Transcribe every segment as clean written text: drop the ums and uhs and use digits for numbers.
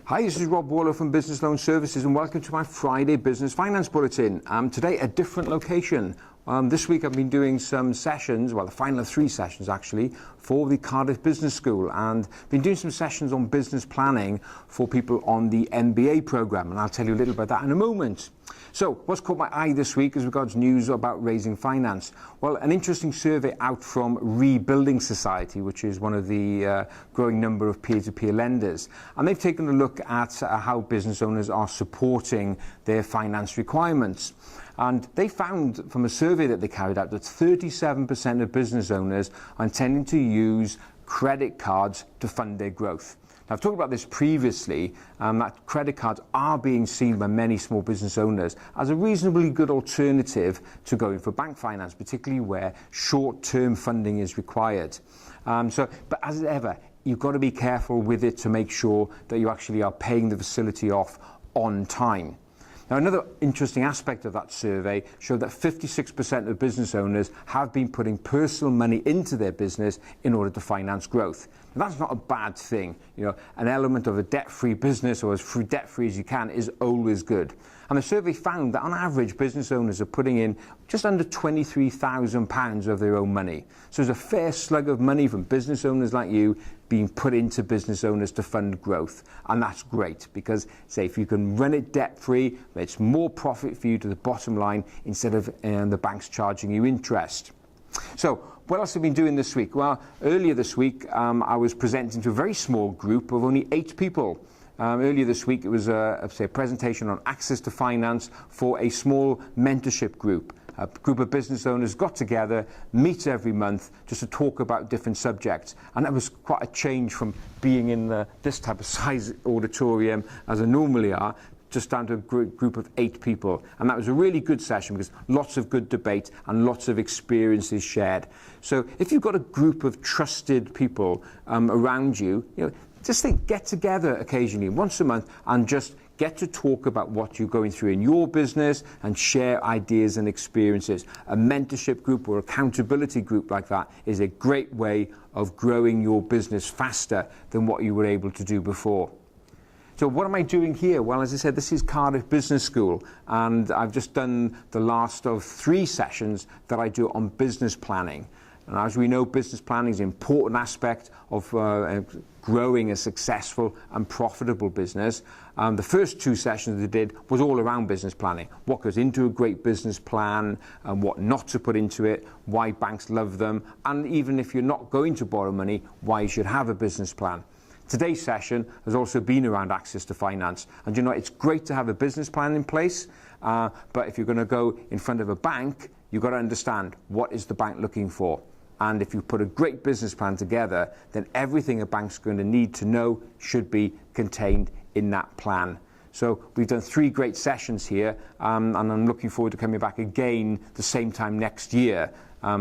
Hi, this is Rob Warlow from Business Loan Services and welcome to my Friday Business Finance Bulletin. Today, a different location. This week I've been doing some sessions, well the final of 3 sessions actually, for the Cardiff Business School, and been doing some sessions on business planning for people on the MBA programme, and I'll tell you a little about that in a moment. So, what's caught my eye this week as regards news about raising finance? Well, an interesting survey out from ReBuildingSociety, which is one of the growing number of peer-to-peer lenders. And they've taken a look at how business owners are supporting their finance requirements. And they found from a survey that they carried out that 37% of business owners are intending to use credit cards to fund their growth. Now, I've talked about this previously, that credit cards are being seen by many small business owners as a reasonably good alternative to going for bank finance, particularly where short-term funding is required. But as ever, you've got to be careful with it to make sure that you actually are paying the facility off on time. Now, another interesting aspect of that survey showed that 56% of business owners have been putting personal money into their business in order to finance growth. Now, that's not a bad thing. You know, an element of a debt-free business, or as debt-free as you can, is always good. And the survey found that on average, business owners are putting in just under £23,000 of their own money. So there's a fair slug of money from business owners like you being put into business owners to fund growth. And that's great because, say, if you can run it debt-free, it's more profit for you to the bottom line instead of the banks charging you interest. So, what else have I been doing this week? Well, earlier this week, I was presenting to a very small group of only 8 people. Earlier this week, it was a presentation on access to finance for a small mentorship group. A group of business owners got together, meet every month, just to talk about different subjects. And that was quite a change from being in this type of size auditorium as I normally are, just down to a group of 8 people. And that was a really good session because lots of good debate and lots of experiences shared. So if you've got a group of trusted people around you, just think, get together occasionally, once a month, and just get to talk about what you're going through in your business and share ideas and experiences. A mentorship group or accountability group like that is a great way of growing your business faster than what you were able to do before. So what am I doing here? Well, as I said, this is Cardiff Business School, and I've just done the last of 3 sessions that I do on business planning. And as we know, business planning is an important aspect of growing a successful and profitable business. The first 2 sessions I did was all around business planning. What goes into a great business plan and what not to put into it, why banks love them, and even if you're not going to borrow money, why you should have a business plan. Today's session has also been around access to finance. And it's great to have a business plan in place, but if you're going to go in front of a bank, you've got to understand what is the bank looking for. And if you put a great business plan together, then everything a bank's going to need to know should be contained in that plan. So we've done 3 great sessions here, and I'm looking forward to coming back again the same time next year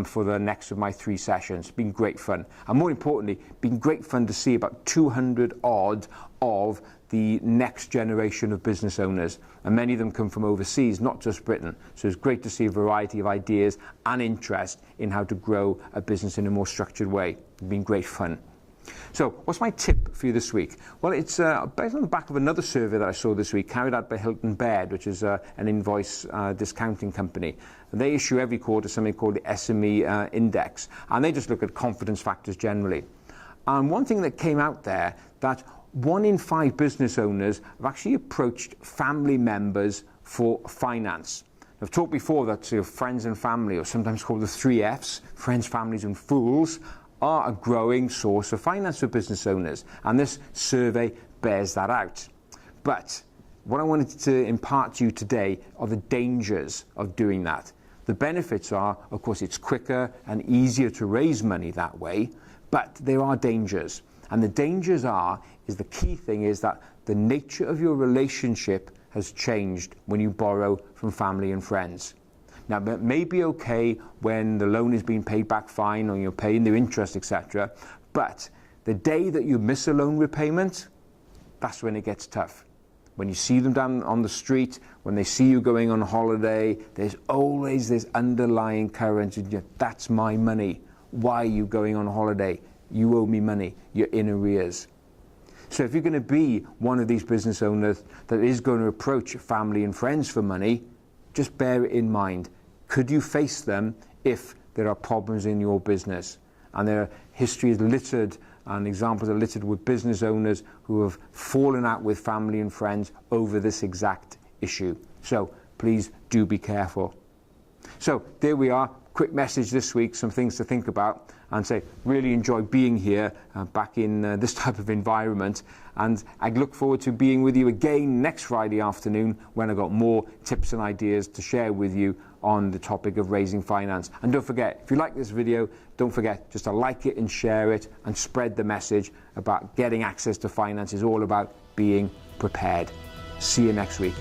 for the next of my 3 sessions. It's been great fun. And more importantly, been great fun to see about 200 odd of the next generation of business owners. And many of them come from overseas, not just Britain. So it's great to see a variety of ideas and interest in how to grow a business in a more structured way. It's been great fun. So what's my tip for you this week? Well, it's based on the back of another survey that I saw this week, carried out by Hilton Baird, which is an invoice discounting company. And they issue every quarter something called the SME Index, and they just look at confidence factors generally. And one thing that came out there, that 1 in 5 business owners have actually approached family members for finance. I've talked before that friends and family, or sometimes called the 3 Fs, friends, families and fools, are a growing source of finance for business owners. And this survey bears that out. But what I wanted to impart to you today are the dangers of doing that. The benefits are, of course, it's quicker and easier to raise money that way, but there are dangers. And the dangers the key thing is that the nature of your relationship has changed when you borrow from family and friends. Now, it may be okay when the loan is being paid back fine or you're paying their interest, etc. But the day that you miss a loan repayment, that's when it gets tough. When you see them down on the street, when they see you going on holiday, there's always this underlying current. That's my money. Why are you going on holiday? You owe me money. You're in arrears. So if you're going to be one of these business owners that is going to approach family and friends for money, just bear it in mind. Could you face them if there are problems in your business? And their history is littered, and examples are littered with business owners who have fallen out with family and friends over this exact issue. So please do be careful. So there we are. Quick message this week, some things to think about, and say really enjoy being here back in this type of environment, and I look forward to being with you again next Friday afternoon when I've got more tips and ideas to share with you on the topic of raising finance. And don't forget, if you like this video, don't forget just to like it and share it and spread the message about getting access to finance is all about being prepared. See you next week.